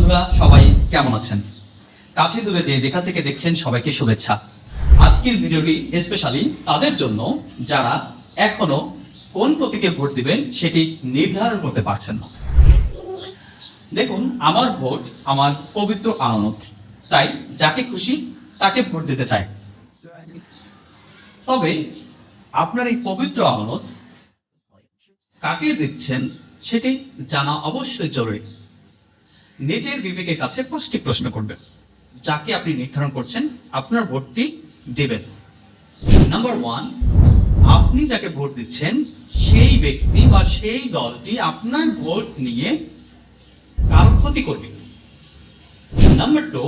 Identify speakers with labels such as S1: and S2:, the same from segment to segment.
S1: বন্ধুরা সবাই কেমন আছেন? কাছে দূরে যে যেখান থেকে দেখছেন সবাইকে শুভেচ্ছা। আজকের ভিডিওটি স্পেশালি তাদের জন্য যারা এখনো কোন প্রতীকে ভোট দিবেন সেটি নির্ধারণ করতে পারছেন না। দেখুন, আমার ভোট আমার পবিত্র আমানত, তাই যাকে খুশি তাকে ভোট দিতে চাই। তবে আপনার এই পবিত্র আমানত কাকে দিচ্ছেন সেটি জানা অবশ্যই জরুরি। নিজের বিবেকের কাছে 5টি প্রশ্ন করবেন, যাকে আপনি নির্ধারণ করছেন আপনার ভোটটি দেবেন। নাম্বার 1, আপনি যাকে ভোট দিচ্ছেন সেই ব্যক্তি বা সেই দলটি আপনার ভোট নিয়ে কারো ক্ষতি করবে। নাম্বার 2,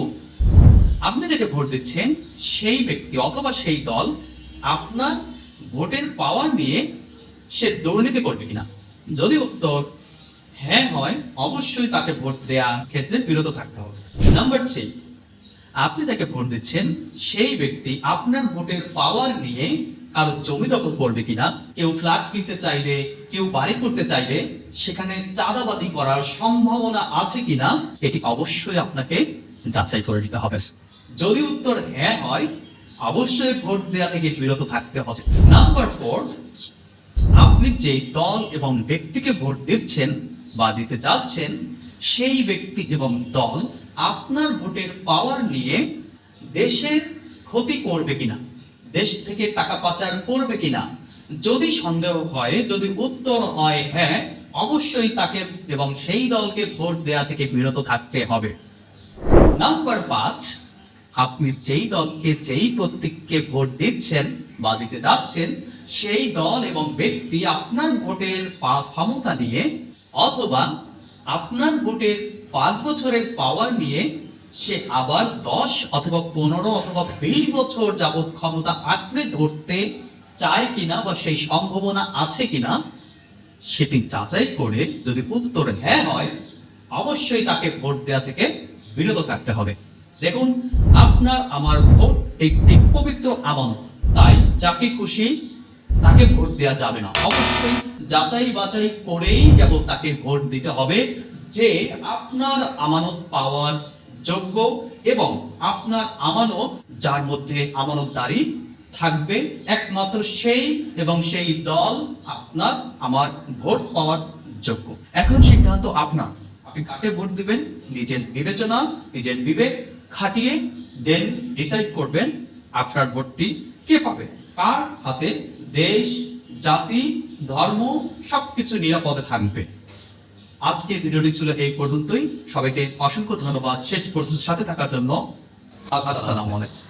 S1: আপনি যাকে ভোট দিচ্ছেন সেই ব্যক্তি অথবা সেই দল আপনার ভোটের পাওয়ার নিয়ে সে দুর্নীতি করবে কিনা। যদি উত্তর হ্যাঁ হয়, অবশ্যই তাকে ভোট দেওয়ার ক্ষেত্রে বিরত থাকতে হবে। নাম্বার 3, আপনি যাকে ভোট দিচ্ছেন সেই ব্যক্তি আপনার ভোটের পাওয়ার নিয়ে কারো জমি দখল করবে কিনা। কেউ ফ্ল্যাট কিনতে চাইলে, কেউ বাড়ি করতে চাইলে সেখানে চাঁদাবাজি করার সম্ভাবনা আছে কিনা, এটি অবশ্যই আপনাকে যাচাই করে নিতে হবে। যদি উত্তর হ্যাঁ হয়, অবশ্যই ভোট দেওয়া থেকে বিরত থাকতে হবে। নাম্বার 4, আপনি যে দল এবং ব্যক্তিকে ভোট দিচ্ছেন বা দিতে যাচ্ছেন সেই ব্যক্তি এবং দল আপনার ভোটের পাওয়ার নিয়ে দেশের ক্ষতি করবে কিনা, দেশ থেকে টাকা পাচার করবে কিনা। যদি সন্দেহ হয়, যদি উত্তর হয় হ্যাঁ, অবশ্যই তাকে এবং সেই দলকে ভোট দেওয়া থেকে বিরত থাকতে হবে। নাম্বার 5, আপনি যেই দলকে যেই প্রতীককে ভোট দিচ্ছেন বা দিতে যাচ্ছেন সেই দল এবং ব্যক্তি আপনার ভোটের ক্ষমতা নিয়ে অথবা আপনার ভোটের 5 বছরের পাওয়ার নিয়ে সে আবার 10 অথবা 15 অথবা 20 বছর যাবৎ ক্ষমতা আঁকড়ে ধরতে চায় কিনা বা সেই সম্ভাবনা আছে কিনা, সেটি যাচাই করে যদি উত্তর হ্যাঁ হয়, অবশ্যই তাকে ভোট দেওয়া থেকে বিরত থাকতে হবে। দেখুন, আপনার আমার ভোট একটি পবিত্র আমানত, তাই যাকে খুশি তাকে ভোট দেওয়া যাবে না। অবশ্যই যাচাই বাছাই করেই কেবল তাকে ভোট দিতে হবে যে আপনার আমানত পাওয়ার যোগ্য এবং আপনার আমানত যার মধ্যে আমানতদারি থাকবে একমাত্র সেই এবং সেই দল আপনার আমার ভোট পাওয়ার যোগ্য। এখন সিদ্ধান্ত আপনার, আপনি কাকে ভোট দিবেন নিজের বিবেচনা, নিজের বিবেক খাটিয়ে দেন ডিসাইড করবেন আপনার ভোটটি কে পাবে, কার হাতে দেশ, জাতি, ধর্ম সবকিছু নিরাপদে থাকবে। আজকে ভিডিওটি ছিল এই পর্যন্তই। সবাইকে অসংখ্য ধন্যবাদ শেষ পর্যন্ত সাথে থাকার জন্য। আসসালামু আলাইকুম।